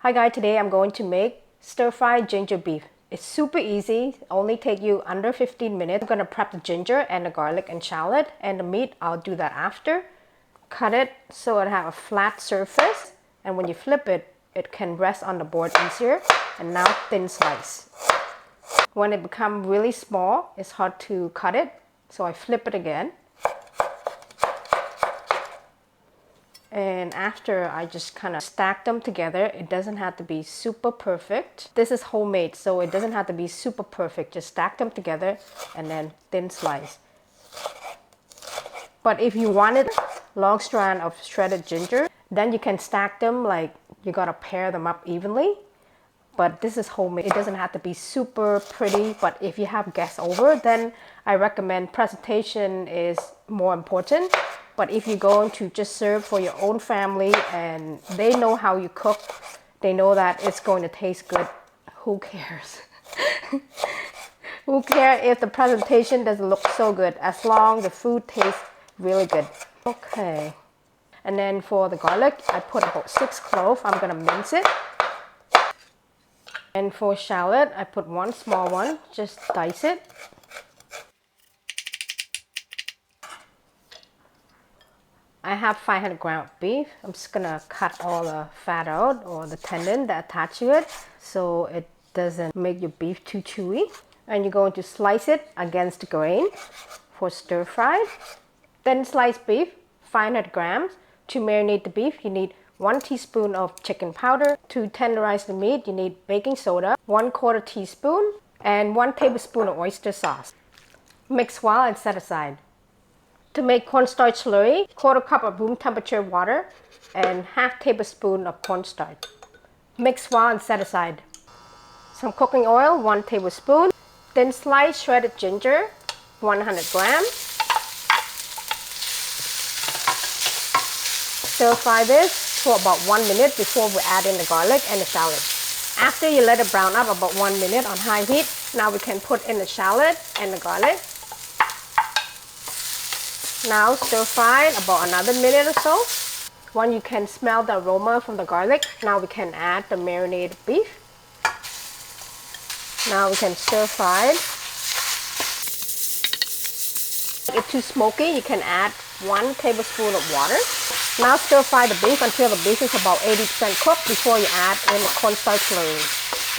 Hi guys, today I'm going to make stir-fried ginger beef. It's super easy, only take you under 15 minutes. I'm gonna prep the ginger and the garlic and shallot, and the meat I'll do that after. Cut it so it have a flat surface, and when you flip it, it can rest on the board easier. And now thin slice. When it becomes really small, it's hard to cut it, so I flip it again. And after, I just kind of stack them together. It doesn't have to be super perfect. This is homemade, so it doesn't have to be super perfect. Just stack them together and then thin slice. But if you wanted long strand of shredded ginger, then you can stack them like you gotta pair them up evenly. But this is homemade. It doesn't have to be super pretty, but if you have guests over, then I recommend presentation is more important. But if you're going to just serve for your own family and they know how you cook, they know that it's going to taste good, who cares? Who cares if the presentation doesn't look so good, as long as the food tastes really good. Okay. And then for the garlic, I put about 6 cloves. I'm gonna mince it. And for shallot, I put 1 small one, just dice it. I have 500 grams of beef. I'm just gonna cut all the fat out or the tendon that attach to it so it doesn't make your beef too chewy. And you're going to slice it against the grain for stir fried. Then sliced beef, 500 grams. To marinate the beef, you need 1 teaspoon of chicken powder. To tenderize the meat, you need baking soda, 1/4 teaspoon, and 1 tablespoon of oyster sauce. Mix well and set aside. To make cornstarch slurry, 1/4 cup of room temperature water and 1/2 tablespoon of cornstarch. Mix well and set aside. Some cooking oil, 1 tablespoon. Then slice shredded ginger, 100 grams. Stir fry this for about 1 minute before we add in the garlic and the shallot. After you let it brown up about 1 minute on high heat, now we can put in the shallot and the garlic. Now stir fry about another minute or so. When you can smell the aroma from the garlic, now we can add the marinated beef. Now we can stir fry. If it's too smoky, you can add 1 tablespoon of water. Now stir fry the beef until the beef is about 80% cooked before you add in the cornstarch slurry.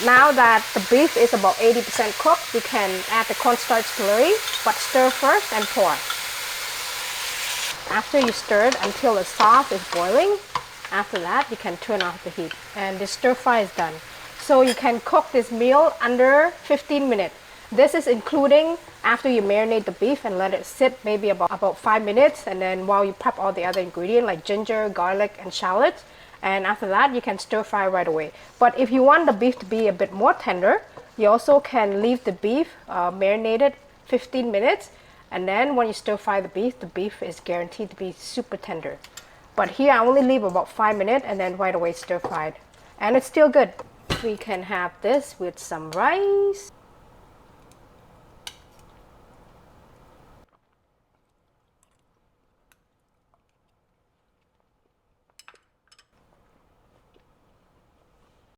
Now that the beef is about 80% cooked, you can add the cornstarch slurry, but stir first and pour. After you stir it until the sauce is boiling, after that you can turn off the heat. And the stir fry is done. So you can cook this meal under 15 minutes. This is including after you marinate the beef and let it sit maybe about 5 minutes, and then while you prep all the other ingredients like ginger, garlic, and shallots. And after that you can stir fry right away. But if you want the beef to be a bit more tender, you also can leave the beef marinated 15 minutes. And then when you stir fry the beef is guaranteed to be super tender. But here I only leave about 5 minutes and then right away stir fried. And it's still good. We can have this with some rice.